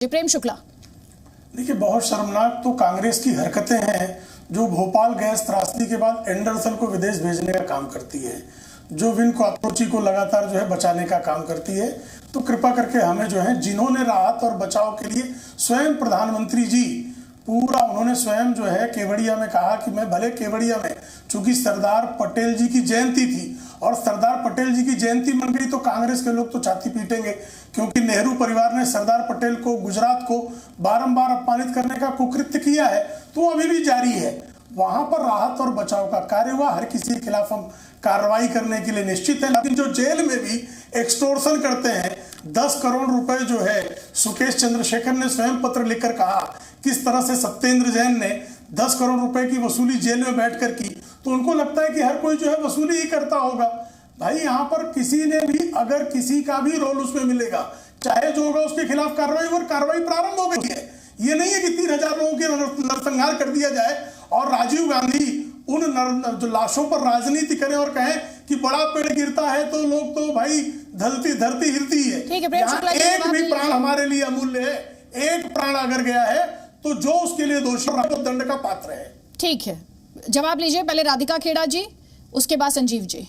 प्रेम शुक्ला। देखिए, बहुत शर्मनाक तो कांग्रेस की हरकतें हैं जो भोपाल गैस त्रासदी के बाद एंडरसन को विदेश भेजने का काम करती है, जो विन कॉकरोची को लगातार जो है बचाने का काम करती है। तो कृपा करके हमें जो है, जिन्होंने राहत और बचाव के लिए स्वयं प्रधानमंत्री जी पूरा उन्होंने स्वयं जो है केवड़िया में कहा कि मैं भले केवड़िया में, चूंकि सरदार पटेल जी की जयंती थी और सरदार पटेल जी की जयंती मन गई तो कांग्रेस के लोग तो छाती पीटेंगे, क्योंकि नेहरू परिवार ने सरदार पटेल को, गुजरात को बारंबार अपमानित करने का कुकृत्य किया है, तो अभी भी जारी है। वहां पर राहत और बचाव का कार्य हुआ, हर किसी के खिलाफ हम कार्रवाई करने के लिए निश्चित है। लेकिन जो जेल में भी एक्सटोर्शन करते हैं, 10 करोड़ रुपए जो है सुकेश चंद्रशेखर ने स्वयं पत्र लिखकर कहा किस तरह से सत्येंद्र जैन ने 10 करोड़ रुपए की वसूली जेल में बैठकर की, तो उनको लगता है कि हर कोई जो है वसूली ही करता होगा। भाई, यहाँ पर किसी ने भी अगर किसी का भी रोल उसमें मिलेगा, चाहे जो होगा उसके खिलाफ कार्रवाई, और कार्रवाई प्रारंभ हो गई है। ये नहीं है कि 3000 लोगों के नरसंहार कर दिया जाए और राजीव गांधी उन जो लाशों पर राजनीति करें और कहें कि बड़ा पेड़ गिरता है तो लोग तो भाई धरती हिलती है। एक भी प्राण हमारे लिए अमूल्य है, एक प्राण अगर गया है तो जो उसके लिए दोषी दंड का पात्र है। ठीक है, जवाब लीजिए। पहले राधिका खेड़ा जी, उसके बाद संजीव जी।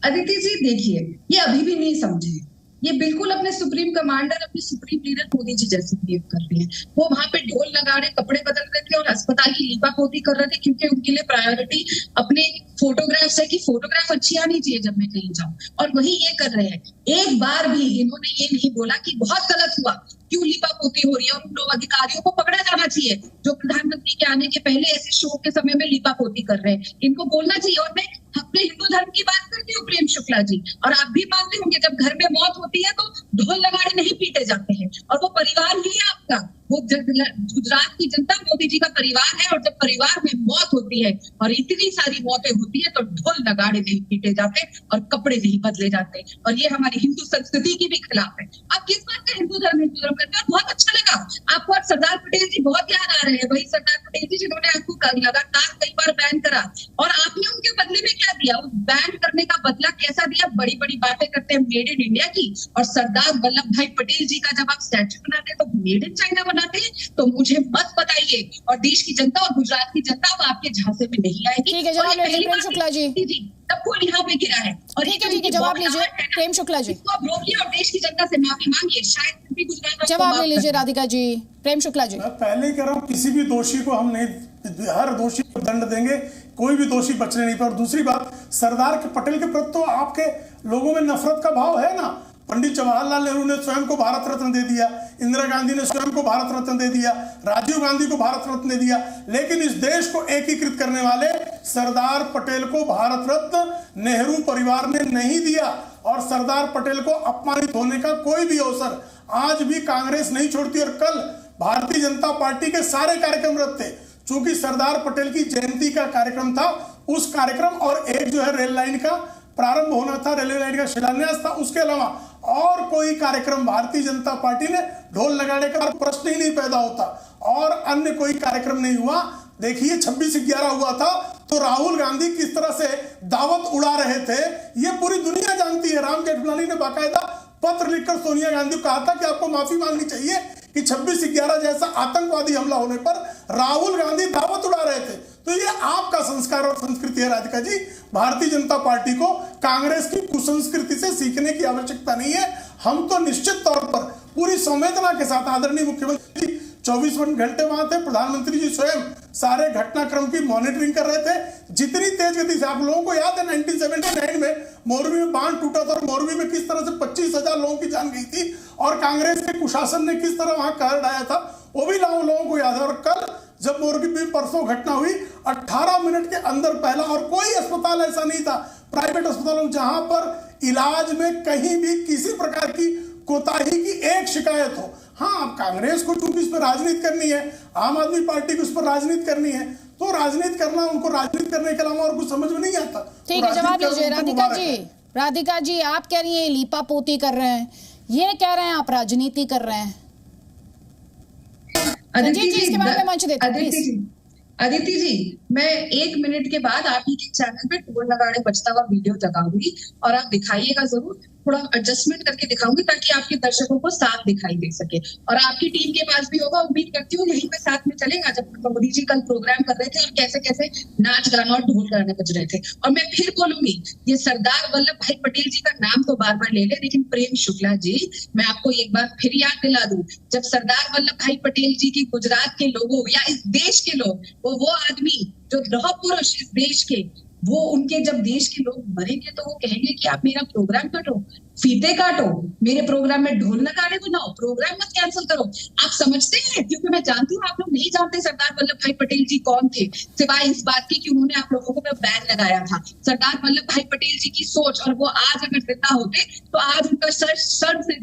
अदिति जी, देखिए, ये अभी भी नहीं समझे, ये बिल्कुल अपने सुप्रीम कमांडर, अपने सुप्रीम लीडर मोदी जी जैसे बिहेव कर रहे हैं। वो वहां पे ढोल नगाड़े, कपड़े बदल रहे थे और अस्पताल की लीपापोती कर रहे थे, क्योंकि उनके लिए प्रायोरिटी अपने फोटोग्राफ्स है कि फोटोग्राफ अच्छी आनी चाहिए जब मैं कहीं जाऊं, और वही ये कर रहे हैं। एक बार भी इन्होंने ये नहीं बोला कि बहुत गलत हुआ, क्यों लीपापोती हो रही है, और उन लोग अधिकारियों को पकड़ा जाना चाहिए जो प्रधानमंत्री के आने के पहले ऐसे शो के समय में लीपापोती कर रहे हैं। इनको बोलना चाहिए। और मैं अपने हिंदू धर्म की बात करती हूँ प्रेम शुक्ला जी, और आप भी मानते होंगे जब घर में मौत होती है तो ढोल नगाड़े नहीं पीटे जाते हैं, और वो परिवार ही है आपका, वो गुजरात की जनता मोदी जी का परिवार है। और जब परिवार में मौत होती है और इतनी सारी मौतें होती है तो ढोल नगाड़े नहीं पीटे जाते और कपड़े नहीं बदले जाते, और ये हमारी हिंदू संस्कृति की भी खिलाफ है। आप किस बात का हिंदू धर्म करते हैं? बहुत अच्छा लगा आपको आज सरदार पटेल जी बहुत याद आ रहे हैं। वही सरदार पटेल जी जिन्होंने आपको लगातार कई बार बैन करा, और आपने उनके बदले में क्या दिया? उस बैन करने का बदला कैसा दिया? बड़ी बड़ी बातें करते हैं मेड इन इंडिया की, और सरदार वल्लभ भाई पटेल जी का जब आप स्टैचू बनाते हैं तो मेड इन चाइना बनाते हैं। तो मुझे मत बताइए, और देश की जनता और गुजरात की जनता अब आपके झांसे में नहीं आएगी। ठीक है, जवाब लीजिए प्रेम शुक्ला जी। सबको यहाँ पे गिरा है, और ठीक है, जवाब लीजिए प्रेम शुक्ला जी। इसको आप रोकिए और देश की जनता से माफी मांगिए, शायद भी गुजरात। जवाब ले लीजिए राधिका जी। प्रेम शुक्ला जी, मैं पहले ही कह रहा हूँ, किसी भी दोषी को हम नहीं, हर दोषी को दंड देंगे, कोई भी दोषी बचने नहीं पाए। और दूसरी बात, सरदार पटेल के प्रति तो आपके लोगों में नफरत का भाव है ना। पंडित जवाहरलाल नेहरू ने स्वयं को भारत रत्न दे दिया, इंदिरा गांधी ने स्वयं को भारत रत्न दे दिया, राजीव गांधी को भारत रत्न दे दिया, लेकिन इस देश को एकीकृत करने वाले सरदार पटेल को भारत रत्न नेहरू परिवार ने नहीं दिया। और सरदार पटेल को अपमानित होने का कोई भी अवसर आज भी कांग्रेस नहीं छोड़ती। और कल भारतीय जनता पार्टी के सारे कार्यक्रम रद्द थे, चूंकि सरदार पटेल की जयंती का कार्यक्रम था। उस कार्यक्रम और एक जो है रेल लाइन का प्रारंभ होना था, रेलवे लाइन का शिलान्यास था, उसके अलावा और कोई कार्यक्रम भारतीय जनता पार्टी ने ढोल नगाड़े का प्रश्न ही नहीं पैदा होता, और अन्य कोई कार्यक्रम नहीं हुआ। देखिए, 26/11 हुआ था तो राहुल गांधी किस तरह से दावत उड़ा रहे थे, ये पूरी दुनिया जानती है। राम जेठमलानी ने बाकायदा पत्र लिखकर सोनिया गांधी को कहा था कि आपको माफी मांगनी चाहिए कि 26/11 जैसा आतंकवादी हमला होने पर राहुल गांधी दावत उड़ा रहे थे। तो ये आपका संस्कार और संस्कृति है राधिका जी। भारतीय जनता पार्टी को कांग्रेस की कुसंस्कृति से सीखने की आवश्यकता नहीं है। हम तो निश्चित तौर पर पूरी संवेदना के साथ, आदरणीय मुख्यमंत्री 24 घंटे वहां थे, प्रधानमंत्री जी स्वयं सारे घटनाक्रम की मॉनिटरिंग कर रहे थे। जितनी तेज गति से, आप लोगों को याद है 1979 में मोरबी में बांध टूटा था और मोरबी में किस तरह से 25,000 लोगों की जान गई थी, और कांग्रेस के कुशासन ने किस तरह वहां कहर ढाया था, वो भी लोगों को याद है। और कल जब मोरबी में परसों घटना हुई, 18 मिनट के अंदर पहला, और कोई अस्पताल ऐसा नहीं था प्राइवेट अस्पतालों जहां पर इलाज में कहीं भी किसी प्रकार की कोताही की एक शिकायत हो। हाँ, कांग्रेस को चूंकि इस पर राजनीति करनी है, आम आदमी पार्टी को इस पर राजनीति करनी है, तो राजनीति करना, उनको राजनीति करने के अलावा और कुछ समझ में नहीं आता। ठीक है, जवाब लीजिए राधिका जी। राधिका जी, आप कह रही है लीपा पोती कर रहे हैं, ये कह रहे हैं आप राजनीति कर रहे हैं। अदिति जी, इसके बारे में मंच देते हैं। अदिति जी, मैं 1 मिनट के बाद आप ही के चैनल पे ढोल नगाड़े बजता हुआ वीडियो लगाऊंगी, और आप दिखाइएगा जरूर। थोड़ा एडजस्टमेंट करके दिखाऊंगी ताकि आपके दर्शकों को साफ दिखाई दे सके, और आपकी टीम के पास भी होगा। उम्मीद करती हूँ यहीं पे साथ में चलेगा। जब मोदी जी कल प्रोग्राम कर रहे थे और कैसे कैसे नाच गाना और ढोल गाने बज रहे थे। और मैं फिर बोलूंगी, ये सरदार वल्लभ भाई पटेल जी का नाम तो बार बार ले ले, लेकिन प्रेम शुक्ला जी, मैं आपको एक बार फिर याद दिला दूं, जब सरदार वल्लभ भाई पटेल जी की गुजरात के लोगों या इस देश के लोग, वो आदमी जो लौह पुरुष इस देश के, वो उनके जब देश के लोग मरेंगे तो वो कहेंगे कि आप मेरा प्रोग्राम काटो, फीते काटो, मेरे प्रोग्राम में ढोल नगाड़े बनाओ, प्रोग्राम मत कैंसिल करो। आप समझते हैं, क्योंकि मैं जानती हूँ आप लोग नहीं जानते सरदार वल्लभ भाई पटेल जी कौन थे, सिवाय इस बात की कि उन्होंने आप लोगों को बैन लगाया था। सरदार वल्लभ भाई पटेल जी की सोच, और वो आज अगर जिंदा होते तो आज उनका सर से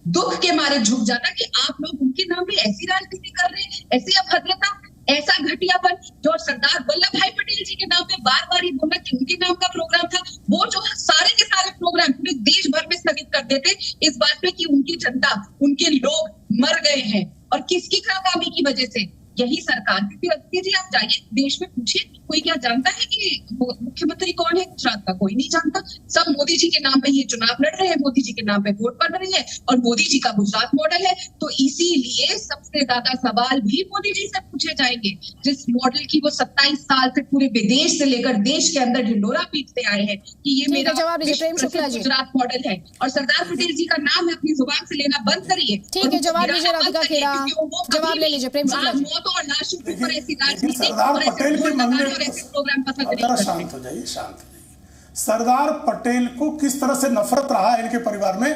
दुख के मारे झुक जाता कि आप लोग उनके नाम पे ऐसी राजनीति कर रहे हैं, ऐसी अभद्रता, ऐसा घटियापन। जो सरदार वल्लभ भाई पटेल जी के नाम पे बार बार ही बोला कि उनके नाम का प्रोग्राम था, वो जो सारे के सारे प्रोग्राम पूरे देश भर में स्थगित कर देते इस बात पे कि उनकी जनता, उनके लोग मर गए हैं, और किसकी नाकामी की वजह से? यही सरकार। क्योंकि अदिति जी आप जाइए देश में पूछिए, कोई क्या जानता है कि मुख्यमंत्री कौन है गुजरात का? कोई नहीं जानता। सब मोदी जी के नाम पे ये चुनाव लड़ रहे हैं, मोदी जी के नाम पे वोट पड़ रही है, और मोदी जी का गुजरात मॉडल है। तो इसीलिए सबसे ज्यादा सवाल भी मोदी जी से पूछे जाएंगे, जिस मॉडल की वो 27 साल से पूरे विदेश से लेकर देश के अंदर ढिंडोरा पीटते आए हैं कि ये मेरा गुजरात मॉडल है। और सरदार पटेल जी का नाम है अपनी जुबान से लेना बंद करिए। ठीक है, जवाब लीजिए राधिका खेड़ा, जवाब ले लीजिए प्रेम शुक्ला जी। और लाशों के ऊपर ऐसी राजनीति सरदार पटेल के मन में, प्रोग्राम पसंद नहीं। शांत हो जाइए, शांत हो जाइए। सरदार पटेल को किस तरह से नफरत रहा है इनके परिवार में।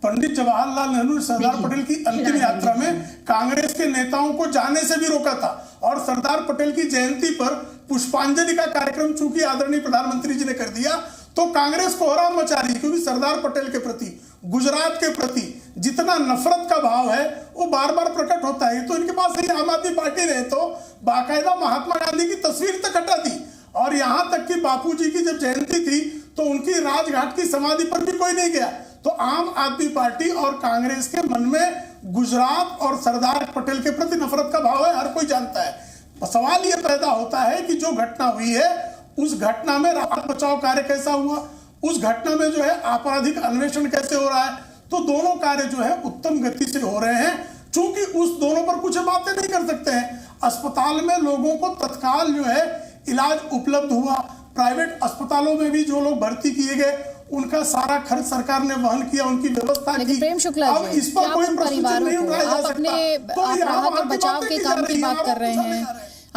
पंडित जवाहरलाल नेहरू ने सरदार पटेल की अंतिम यात्रा में कांग्रेस के नेताओं को जाने से भी रोका था, और सरदार पटेल की जयंती पर पुष्पांजलि का कार्यक्रम चूंकि आदरणीय प्रधानमंत्री जी ने कर दिया तो कांग्रेस कोहराम मचा रही, क्योंकि सरदार पटेल के प्रति, गुजरात के प्रति जितना नफरत का भाव है वो बार बार प्रकट होता है। तो इनके पास आम आदमी पार्टी ने तो बाकायदा महात्मा गांधी की तस्वीर तक हटा दी, और यहां तक कि बापूजी की जब जयंती थी तो उनकी राजघाट की समाधि पर भी कोई नहीं गया। तो आम आदमी पार्टी और कांग्रेस के मन में गुजरात और सरदार पटेल के प्रति नफरत का भाव है, हर कोई जानता है। सवाल यह पैदा होता है कि जो घटना हुई है उस घटना में राहत बचाव कार्य कैसा हुआ, उस घटना में जो है आपराधिक अन्वेषण कैसे हो रहा है। तो दोनों कार्य जो है उत्तम गति से हो रहे हैं। चूंकि उस दोनों पर कुछ बातें नहीं कर सकते हैं। अस्पताल में लोगों को तत्काल जो है इलाज उपलब्ध हुआ, प्राइवेट अस्पतालों में भी जो लोग भर्ती किए गए उनका सारा खर्च सरकार ने वहन किया, उनकी व्यवस्था की। प्रेम शुक्ला जी, अब इस पर कोई प्रश्न नहीं उठाया जा सकता। तो राहत और बचाव के काम की बात कर रहे हैं,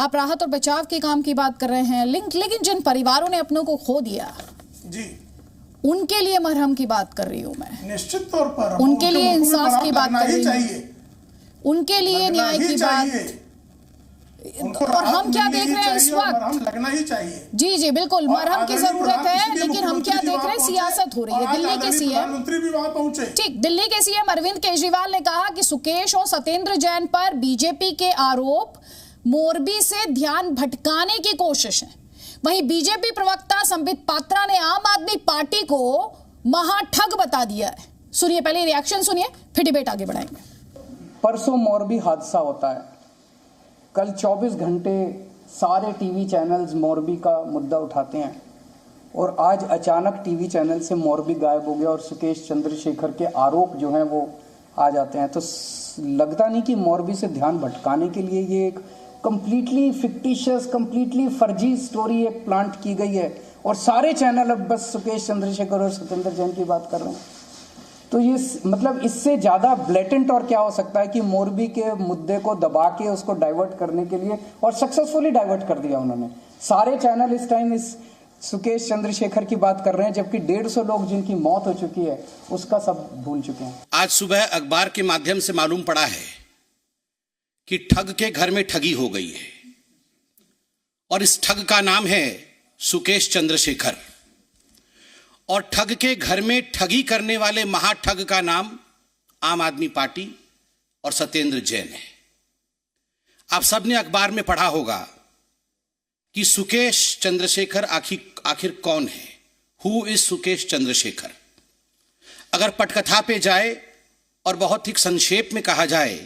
आप राहत और बचाव के काम की बात कर रहे हैं, लेकिन जिन परिवारों ने अपनों को खो दिया जी, उनके लिए मरहम की बात कर रही हूँ मैं। निश्चित तौर पर उनके लिए इंसाफ की बात कर रही हूँ, उनके लिए न्याय की बात। और हम क्या देख रहे हैं इस वक्त? हम लगना ही चाहिए। जी जी बिल्कुल, मरहम की जरूरत है, लेकिन हम क्या देख रहे हैं? सियासत हो रही है। दिल्ली के सीएम, मंत्री भी वहां पहुंचे। ठीक, दिल्ली के सीएम अरविंद केजरीवाल ने कहा कि सुकेश और सत्येंद्र जैन पर बीजेपी के आरोप मोरबी से ध्यान भटकाने की कोशिश है। वहीं बीजेपी प्रवक्ता संबित पात्रा ने आम आदमी पार्टी को महाठग बता दिया है। सुनिए, पहले रिएक्शन सुनिए, फिर डिबेट आगे बढ़ाएंगे। परसों मोरबी हादसा होता है, कल 24 घंटे सारे टीवी चैनल्स मोरबी का मुद्दा उठाते हैं, और आज अचानक टीवी चैनल से मोरबी गायब हो गया और सुकेश चंद्रशेखर के आरोप जो हैं वो आ जाते हैं। तो लगता नहीं कि मोरबी से ध्यान भटकाने के लिए ये एक कंप्लीटली फिक्टिशियस, कंप्लीटली फर्जी स्टोरी एक प्लांट की गई है, और सारे चैनल अब बस सुकेश चंद्रशेखर और सत्येंद्र जैन की बात कर रहे हैं। तो ये मतलब इससे ज़्यादा ब्लेटेंट और क्या हो सकता है कि मोरबी के मुद्दे को दबा के उसको डाइवर्ट करने के लिए, और सक्सेसफुली डाइवर्ट कर दिया उन्होंने। सारे चैनल इस टाइम इस सुकेश चंद्रशेखर की बात कर रहे हैं, जबकि 150 लोग जिनकी मौत हो चुकी है उसका सब भूल चुके हैं। आज सुबह अखबार के माध्यम से मालूम पड़ा है कि ठग के घर में ठगी हो गई है, और इस ठग का नाम है सुकेश चंद्रशेखर, और ठग के घर में ठगी करने वाले महाठग का नाम आम आदमी पार्टी और सत्येंद्र जैन है। आप सबने अखबार में पढ़ा होगा कि सुकेश चंद्रशेखर आखिर कौन है, हु इज सुकेश चंद्रशेखर। अगर पटकथा पे जाए और बहुत ही संक्षेप में कहा जाए